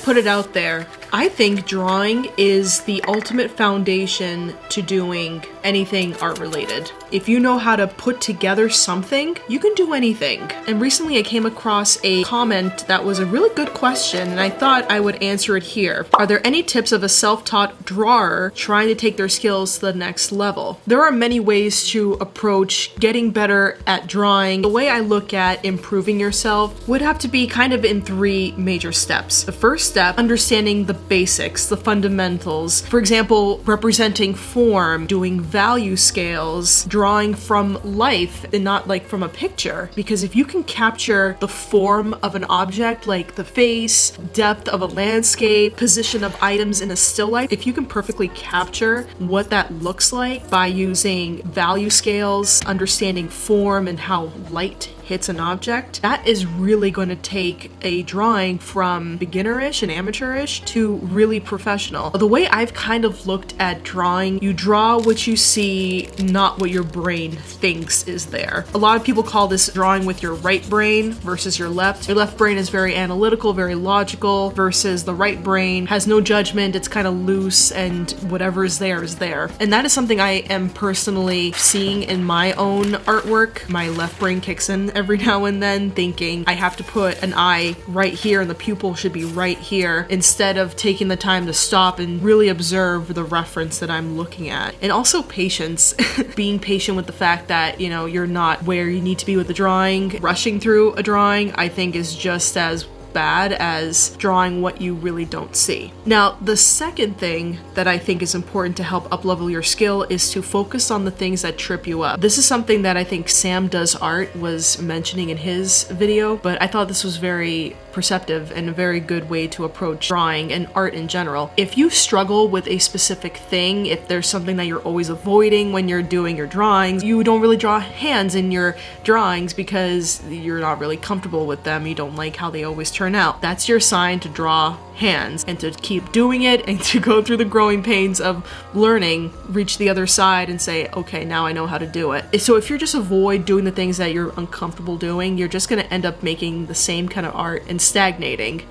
put it out there. I think drawing is the ultimate foundation to doing anything art related. If you know how to put together something, you can do anything. And recently I came across a comment that was a really good question, and I thought I would answer it here. Are there any tips of a self-taught drawer trying to take their skills to the next level? There are many ways to approach getting better at drawing. The way I look at improving yourself would have to be kind of in 3 major steps. The first step, understanding the basics, the fundamentals. For example, representing form, doing value scales, drawing from life and not like from a picture. Because if you can capture the form of an object, like the face, depth of a landscape, position of items in a still life, if you can perfectly capture what that looks like by using value scales, understanding form and how light hits an object, that is really going to take a drawing from beginnerish and amateurish to really professional. The way I've kind of looked at drawing, you draw what you see, not what your brain thinks is there. A lot of people call this drawing with your right brain versus your left. Your left brain is very analytical, very logical, versus the right brain has no judgment, it's kind of loose, and whatever is there is there. And that is something I am personally seeing in my own artwork. My left brain kicks in every now and then, thinking I have to put an eye right here and the pupil should be right here, instead of taking the time to stop and really observe the reference that I'm looking at. And also patience. Being patient with the fact that, you know, you're not where you need to be with the drawing. Rushing through a drawing, I think, is just as bad as drawing what you really don't see. Now, the second thing that I think is important to help up-level your skill is to focus on the things that trip you up. This is something that I think Sam Does Art was mentioning in his video, but I thought this was very perceptive and a very good way to approach drawing and art in general. If you struggle with a specific thing, if there's something that you're always avoiding when you're doing your drawings, you don't really draw hands in your drawings because you're not really comfortable with them, you don't like how they always turn out, that's your sign to draw hands and to keep doing it and to go through the growing pains of learning, reach the other side and say, okay, now I know how to do it. So if you just avoid doing the things that you're uncomfortable doing, you're just going to end up making the same kind of art and stagnating.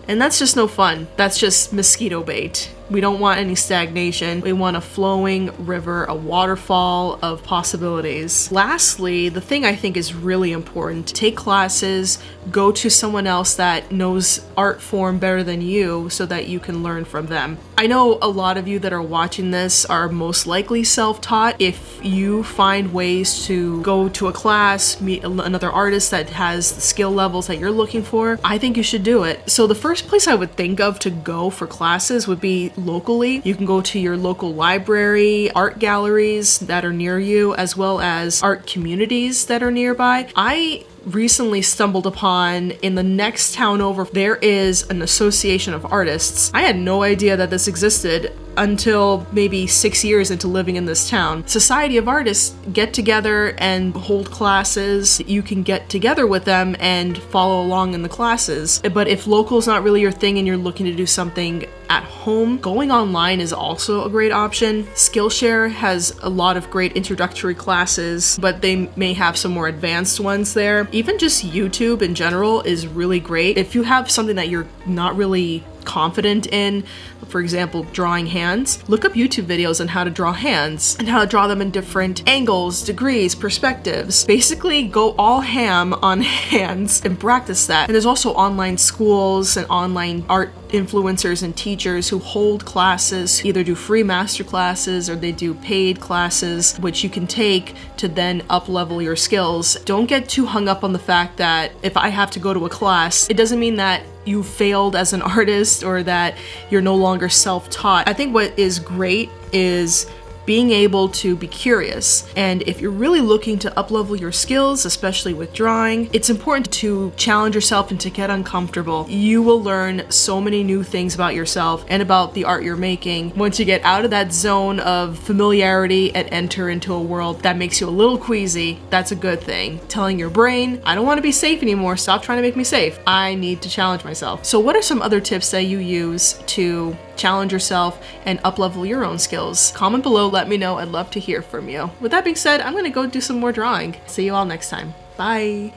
And that's just no fun. That's just mosquito bait. We don't want any stagnation. We want a flowing river, a waterfall of possibilities. Lastly, the thing I think is really important, take classes, go to someone else that knows art form better than you so that you can learn from them. I know a lot of you that are watching this are most likely self-taught. If you find ways to go to a class, meet another artist that has the skill levels that you're looking for, I think you should do it. So the first place I would think of to go for classes would be locally. You can go to your local library, art galleries that are near you, as well as art communities that are nearby. I recently stumbled upon, in the next town over, there is an association of artists. I had no idea that this existed until maybe 6 years into living in this town. Society of Artists get together and hold classes. You can get together with them and follow along in the classes. But if local's not really your thing and you're looking to do something at home, going online is also a great option. Skillshare has a lot of great introductory classes, but they may have some more advanced ones there. Even just YouTube in general is really great. If you have something that you're not really confident in, for example, drawing hands, look up YouTube videos on how to draw hands and how to draw them in different angles, degrees, perspectives. Basically, go all ham on hands and practice that. And there's also online schools and online art influencers and teachers who hold classes, either do free master classes or they do paid classes, which you can take to then up-level your skills. Don't get too hung up on the fact that if I have to go to a class, it doesn't mean that you failed as an artist or that you're no longer self-taught. I think what is great is being able to be curious. And if you're really looking to up-level your skills, especially with drawing, it's important to challenge yourself and to get uncomfortable. You will learn so many new things about yourself and about the art you're making once you get out of that zone of familiarity and enter into a world that makes you a little queasy. That's a good thing. Telling your brain, I don't want to be safe anymore, stop trying to make me safe. I need to challenge myself. So what are some other tips that you use to challenge yourself and up-level your own skills? Comment below, let me know. I'd love to hear from you. With that being said, I'm gonna go do some more drawing. See you all next time. Bye.